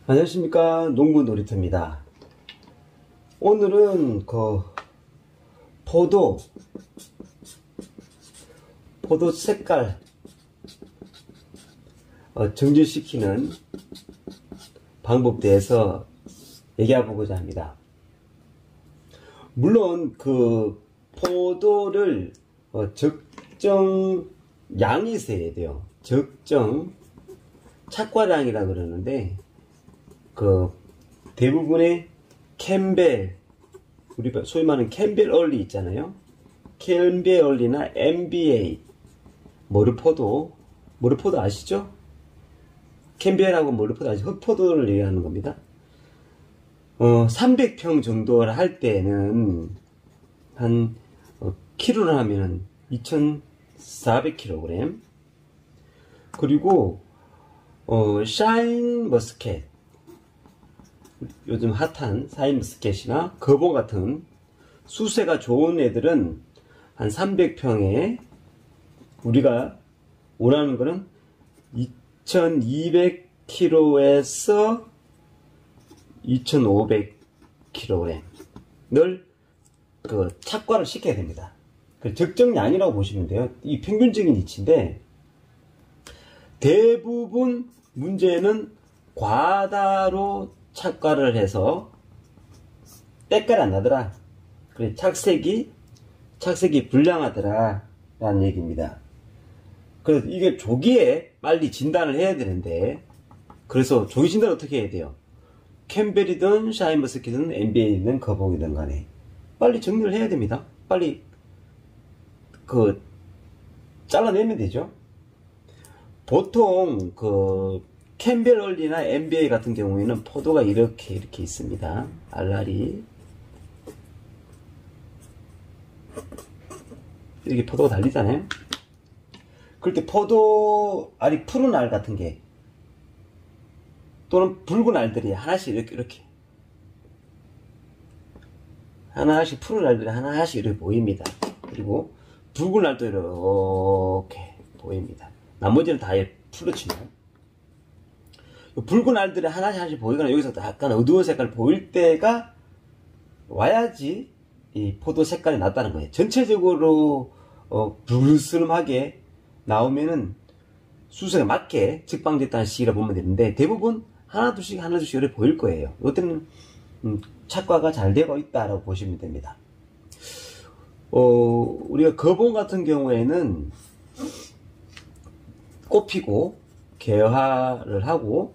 안녕하십니까, 농부 놀이터입니다. 오늘은 포도 색깔 정질시키는 방법에 대해서 얘기해보고자 합니다. 물론 포도를 적정 양이 있어야 돼요. 적정 착과량이라 그러는데, 대부분의 캠벨, 우리가 소위 말하는 캠벨 얼리 있잖아요. 캠벨 얼리나 MBA, 머루포도 아시죠? 캠벨하고 머루포도 아시죠? 흑포도를 얘기하는 겁니다. 300평 정도를 할 때는 한 키로를 하면은 2,400kg. 그리고 샤인 머스켓, 요즘 핫한 샤인 머스켓이나 거봉 같은 수세가 좋은 애들은 한 300평에 우리가 원하는 거는 2,200kg에서 2,500kg를 착과를 시켜야 됩니다. 적정량이라고 보시면 돼요. 이 평균적인 이치인데, 대부분 문제는 과다로 착과를 해서 때깔이 안 나더라. 그래, 착색이 불량하더라 라는 얘기입니다. 그래서 이게 조기에 빨리 진단을 해야 되는데, 그래서 조기 진단을 어떻게 해야 돼요? 캠벨이든 샤인머스켓이든 MBA든 거봉이든 간에 빨리 정리를 해야 됩니다. 빨리 잘라내면 되죠. 보통 캠벨 얼리나 MBA 같은 경우에는 포도가 이렇게 있습니다. 알알이 이렇게 포도가 달리잖아요. 그럴 때 포도 알이 푸른 알 같은 게, 또는 붉은 알들이 하나씩 이렇게 하나씩, 푸른 알들이 하나씩 이렇게 보입니다. 그리고 붉은 알도 이렇게 보입니다. 나머지는 다 풀어치면, 붉은 알들이 하나씩 보이거나 여기서 약간 어두운 색깔 보일 때가 와야지 이 포도 색깔이 났다는 거예요. 전체적으로 불스름하게 나오면은 수색에 맞게 직방됐다는 시기라 보면 되는데, 대부분 하나둘씩 이렇게 보일 거예요. 이때는 착과가 잘 되고 있다라고 보시면 됩니다. 우리가 거봉 같은 경우에는 꽃피고 개화를 하고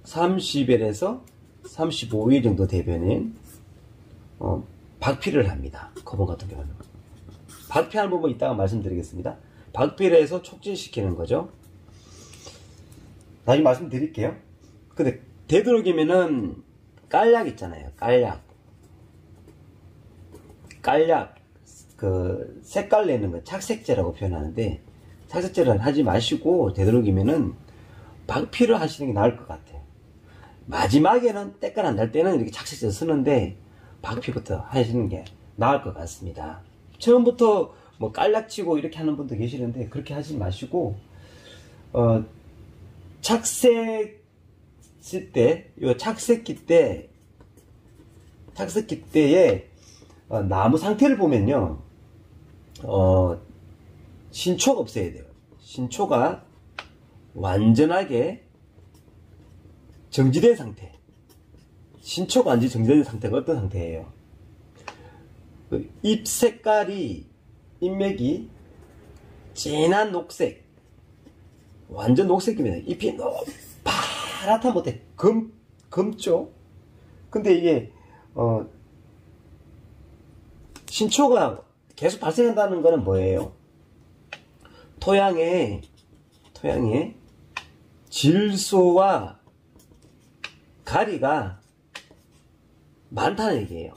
30일에서 35일 정도 되면은 박피를 합니다. 거봉 같은 경우는 박피하는 부분 이따가 말씀드리겠습니다. 박피를 해서 촉진시키는 거죠. 다시 말씀드릴게요. 근데 되도록이면은 깔약 있잖아요. 깔약 색깔 내는 거 착색제라고 표현하는데, 착색제를 하지 마시고 되도록이면은 박피를 하시는 게 나을 것 같아요. 마지막에는 때깔 안 날 때는 이렇게 착색제 쓰는데 박피부터 하시는 게 나을 것 같습니다. 처음부터 깔약치고 이렇게 하는 분도 계시는데 그렇게 하지 마시고, 착색 쓸 때, 요 착색기 때에 나무 상태를 보면요, 신초가 없어야 돼요. 신초가 완전하게 정지된 상태. 신초가 완전히 정지된 상태가 어떤 상태예요? 잎 색깔이, 잎맥이 진한 녹색, 완전 녹색입니다. 잎이 너무 파랗다 못해 검죠? 근데 이게 신초가 계속 발생한다는 거는 뭐예요? 토양에 질소와 가리가 많다는 얘기예요.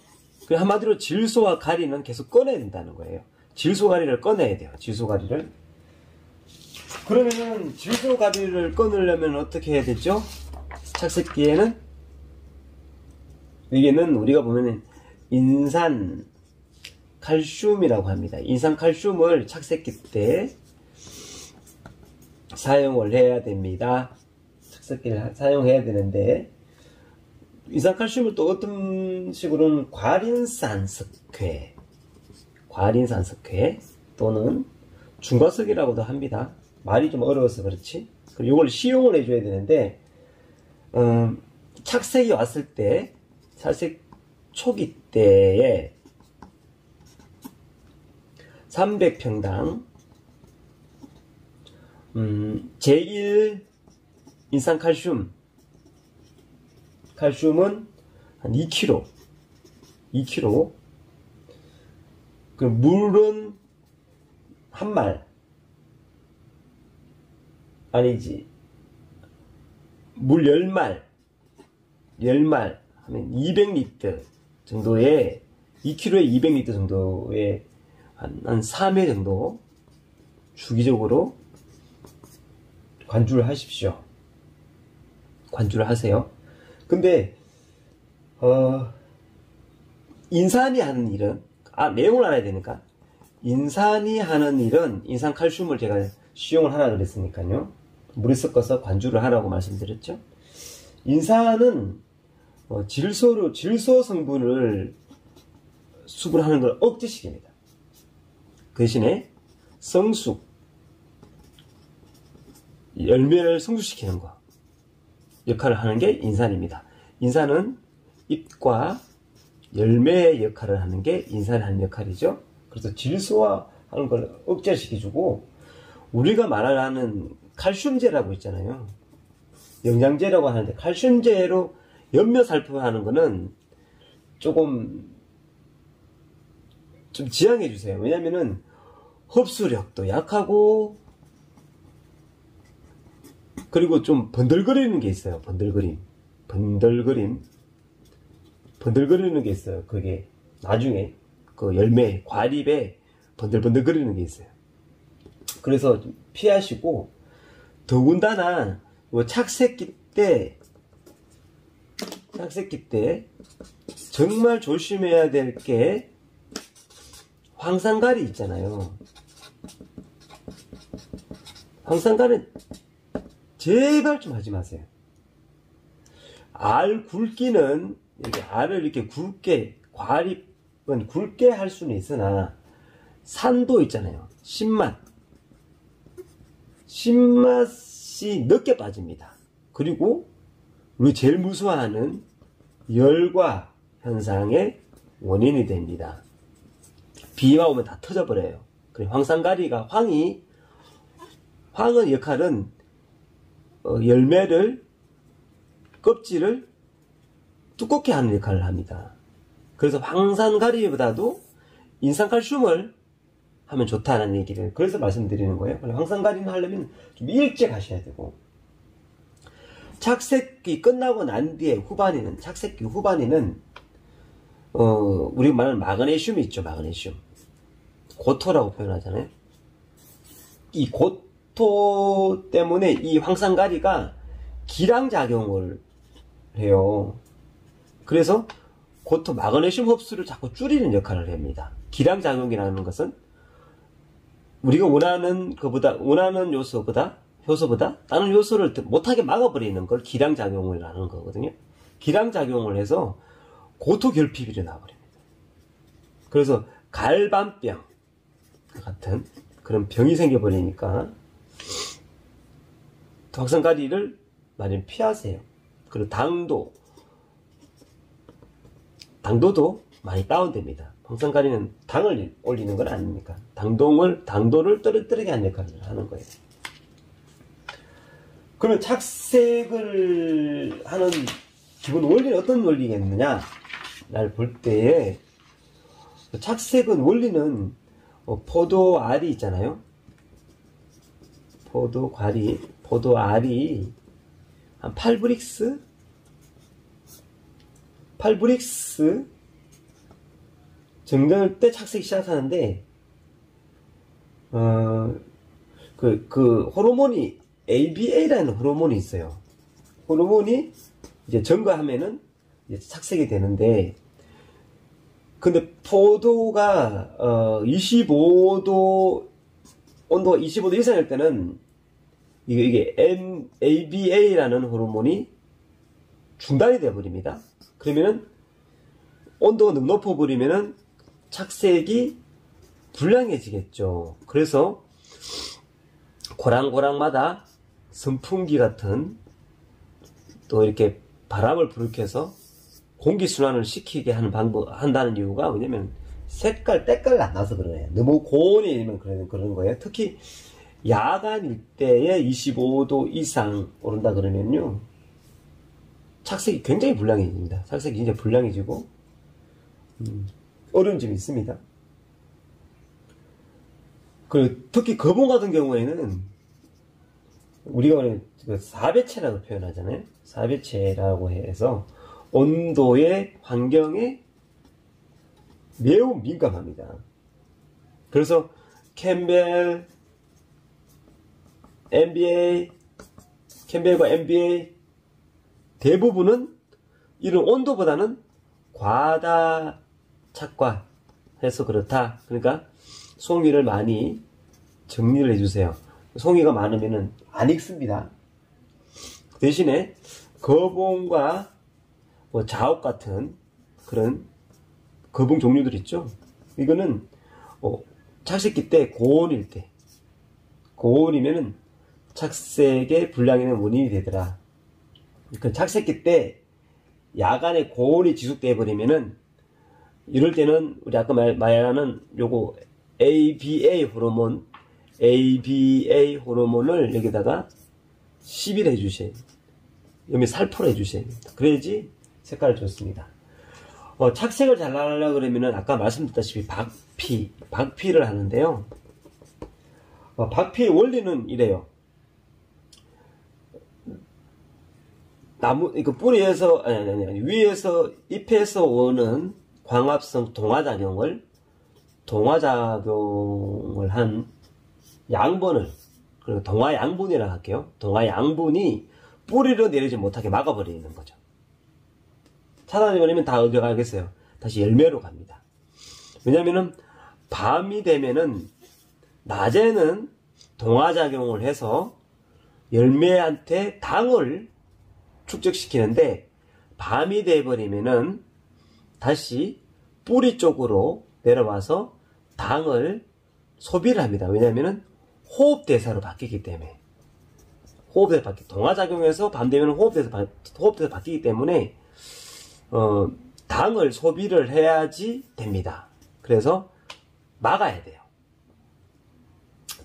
한마디로 질소와 가리는 계속 꺼내야 된다는 거예요. 질소 가리를 꺼내야 돼요. 질소 가리를. 그러면은 질소 가리를 꺼내려면 어떻게 해야 되죠? 착색기에는 여기는 우리가 보면은 인산 칼슘이라고 합니다. 인산 칼슘을 착색기 때 사용을 해야 됩니다. 착색기를 사용해야 되는데, 인산 칼슘을 또 어떤 식으로는 과린산석회 또는 중과석이라고도 합니다. 말이 좀 어려워서 그렇지. 그리고 이걸 시용을 해줘야 되는데, 착색이 왔을 때, 착색 초기 때에 300평당 제1 인산 칼슘은 한 2kg. 그 물은 한 말. 아니지. 물 10말. 하면 200리터 정도의, 2kg에 200리터 정도의 한 3회 정도 주기적으로 관주를 하십시오. 관주를 하세요. 근데 인산이 하는 일은, 내용을 알아야 되니까, 인산이 하는 일은 인산 칼슘을 제가 시용을 하라 그랬으니까요, 물에 섞어서 관주를 하라고 말씀드렸죠. 인산은 질소 성분을 수분하는 걸 억제시킵니다. 그 대신에 성숙, 열매를 성숙시키는 거 역할을 하는 게 인산입니다. 인산은 잎과 열매의 역할을 하는 게 인산이 하는 역할이죠. 그래서 질소화하는 걸 억제시켜주고, 우리가 말하는 칼슘제라고 있잖아요. 영양제라고 하는데, 칼슘제로 연며 살포하는 거는 좀 지양해 주세요. 왜냐면은 흡수력도 약하고, 그리고 좀 번들거리는 게 있어요. 번들거리는 게 있어요. 그게 나중에 그 열매, 과립에 번들번들거리는 게 있어요. 그래서 좀 피하시고, 더군다나 착색기 때 정말 조심해야 될 게 황산가리 있잖아요. 황산가리 제발 좀 하지 마세요. 알 굵기는, 이렇게 알을 이렇게 굵게, 과립은 굵게 할 수는 있으나, 산도 있잖아요. 신맛이 늦게 빠집니다. 그리고 우리 제일 무서워하는 열과 현상의 원인이 됩니다. 비가 오면 다 터져버려요. 그리고 황산가리가, 황의 역할은 열매를, 껍질을 두껍게 하는 역할을 합니다. 그래서 황산가리보다도 인산칼슘을 하면 좋다는 얘기를 그래서 말씀드리는 거예요. 황산가리는 하려면 좀 일찍 하셔야 되고, 착색기 끝나고 난 뒤에 착색기 후반에는 우리가 말하는 마그네슘이 있죠. 마그네슘, 고토라고 표현하잖아요. 이 고토 때문에 이 황산가리가 기량작용을 해요. 그래서 고토, 마그네슘 흡수를 자꾸 줄이는 역할을 합니다. 기량작용이라는 것은 우리가 원하는 효소보다 다른 효소를 못하게 막아버리는 걸 기량작용이라는 거거든요. 기량작용을 해서 고토 결핍이 일어나버립니다. 그래서 갈반병 같은 그런 병이 생겨버리니까 황산가리를 많이 피하세요. 그리고 당도도 많이 다운됩니다. 황산가리는 당을 올리는 건 아닙니까? 당도를 떨어뜨리게 하는 역할을 하는 거예요. 그러면 착색을 하는 기본 원리는 어떤 원리겠느냐? 날 볼 때에, 착색은 원리는 포도알이 있잖아요. 포도알이 한 8브릭스 정도일 때 착색이 시작하는데, 그 호르몬이 ABA라는 호르몬이 있어요. 호르몬이 이제 증가하면은 이제 착색이 되는데, 근데 포도가 25도 온도가 25도 이상일 때는 이게 ABA라는 호르몬이 중단이 되어 버립니다. 그러면은 온도가 너무 높아 버리면은 착색이 불량해지겠죠. 그래서 고랑고랑마다 선풍기 같은 또 이렇게 바람을 불켜서 공기순환을 시키게 하는 한다는 이유가 뭐냐면 때깔이 안 나서 그래요. 너무 고온이면 그런 거예요. 특히 야간일 때에 25도 이상 오른다 그러면요, 착색이 굉장히 불량해집니다. 착색이 굉장히 불량해지고, 어려운 점이 있습니다. 특히 거봉 같은 경우에는 우리가 그 사배체라고 표현하잖아요. 사배체라고 해서 온도에, 환경에 매우 민감합니다. 그래서 캠벨과 MBA 대부분은 이런 온도보다는 과다 착과해서 그렇다. 그러니까 송이를 많이 정리를 해주세요. 송이가 많으면은 안 익습니다. 대신에 거봉과 뭐 자옥 같은 그런 거봉 종류들 있죠. 이거는 착색기 때 고온이면은 착색의 불량에는 원인이 되더라. 그 착색기 때 야간에 고온이 지속돼 버리면은, 이럴 때는 우리 아까 말하는 요거 ABA 호르몬을 여기다가 시비를 해주셔야 됩니다. 여기 살포를 해주셔야 됩니다. 그래야지 색깔이 좋습니다. 착색을 잘 나려고 그러면은 아까 말씀드렸다시피 박피를 하는데요. 박피의 원리는 이래요. 뿌리에서, 위에서, 잎에서 오는 광합성 동화작용을 한 양분을, 그리고 동화양분이라고 할게요. 동화양분이 뿌리로 내리지 못하게 막아버리는 거죠. 차단해버리면 다 어디 가겠어요? 다시 열매로 갑니다. 왜냐면은 밤이 되면은, 낮에는 동화작용을 해서 열매한테 당을 축적시키는데, 밤이 돼버리면은 다시 뿌리 쪽으로 내려와서 당을 소비를 합니다. 왜냐면은 호흡대사로 바뀌기 때문에. 동화작용에서 밤 되면 호흡대사 바뀌기 때문에 당을 소비를 해야지 됩니다. 그래서 막아야 돼요.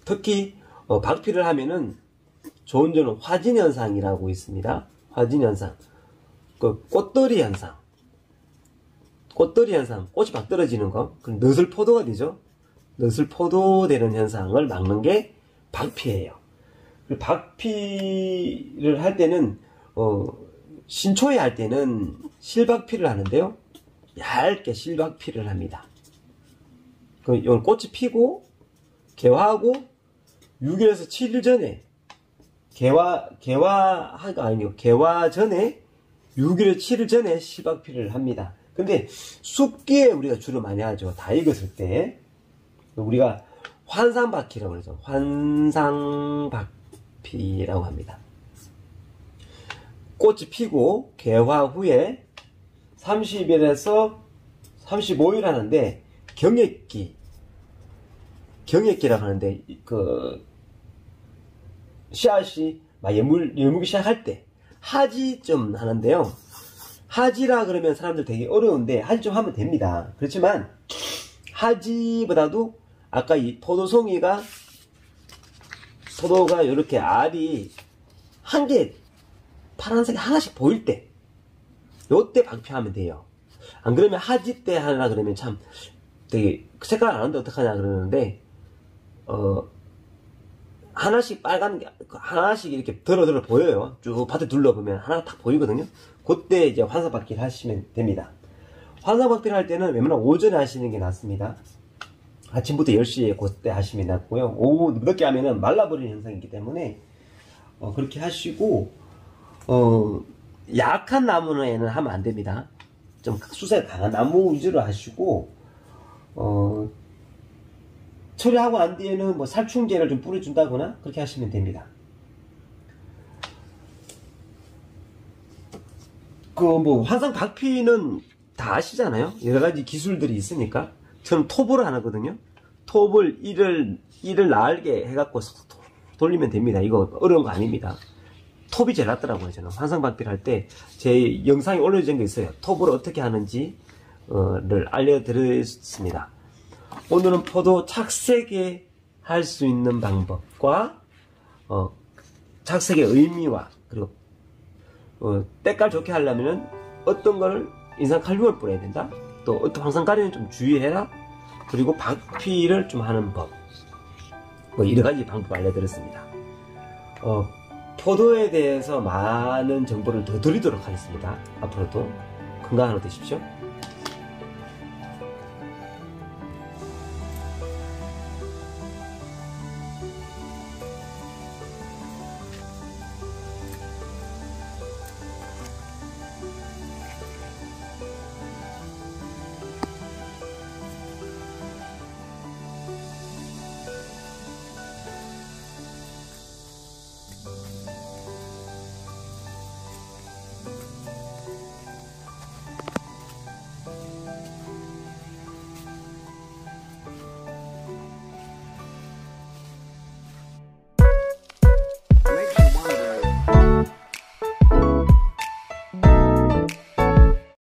특히 박피를 하면은 좋은 점은 화진현상이라고 있습니다. 화진현상, 꽃들이 현상, 꽃이 막 떨어지는 거, 그 너슬포도가 되죠. 너슬포도 되는 현상을 막는 게 박피예요. 박피를 할 때는 신초에 할 때는 실박피를 하는데요, 얇게 실박피를 합니다. 이건 꽃이 피고 개화하고 6일에서 7일 전에, 개화가 아니고 개화 전에 6일에서 7일 전에 실박피를 합니다. 근데 숲기에 우리가 주로 많이 하죠. 다 익었을 때 우리가 환상박피라고 그러죠. 환상박피라고 합니다. 꽃이 피고 개화 후에 30일에서 35일 하는데, 경액기라고 하는데, 씨앗이 열무기 시작할 때 하지 좀 하는데요. 하지라 그러면 사람들 되게 어려운데 하지 좀 하면 됩니다. 그렇지만 하지보다도 아까 이 포도가 이렇게 알이 한 개 파란색이 하나씩 보일 때, 요때 박피하면 돼요. 안 그러면 하지 때 하나 그러면 참 되게 색깔 안 하는데 어떡하냐 그러는데, 하나씩 빨간 게 하나씩 이렇게 들어 보여요. 쭉 밭에 둘러보면 하나 딱 보이거든요. 그때 이제 환상박피를 하시면 됩니다. 환상박피를 할 때는 웬만하면 오전에 하시는 게 낫습니다. 아침부터 10시에 그때 하시면 낫고요. 오후 늦게 하면은 말라버리는 현상이 있기 때문에 그렇게 하시고, 약한 나무에는 하면 안 됩니다. 좀 수세가 강한 나무 위주로 하시고, 처리하고 난 뒤에는 뭐 살충제를 좀 뿌려준다거나 그렇게 하시면 됩니다. 뭐 화상 박피는 다 아시잖아요. 여러가지 기술들이 있으니까. 저는 톱을 하거든요. 톱을 이를 날게 해갖고 돌리면 됩니다. 이거 어려운 거 아닙니다. 톱이 제일 낫더라고요. 저는 화상 박피를 할 때 제 영상이 올려진 거 있어요. 톱을 어떻게 하는지 를 알려드렸습니다. 오늘은 포도 착색에 할 수 있는 방법과 착색의 의미와, 그리고 때깔 좋게 하려면 어떤 걸 인상 칼륨을 뿌려야 된다, 또 어떤 황산 가리는 좀 주의해라, 그리고 박피를 좀 하는 법, 뭐 여러가지 방법 알려드렸습니다. 포도에 대해서 많은 정보를 더 드리도록 하겠습니다. 앞으로도 건강한 하루 되십시오.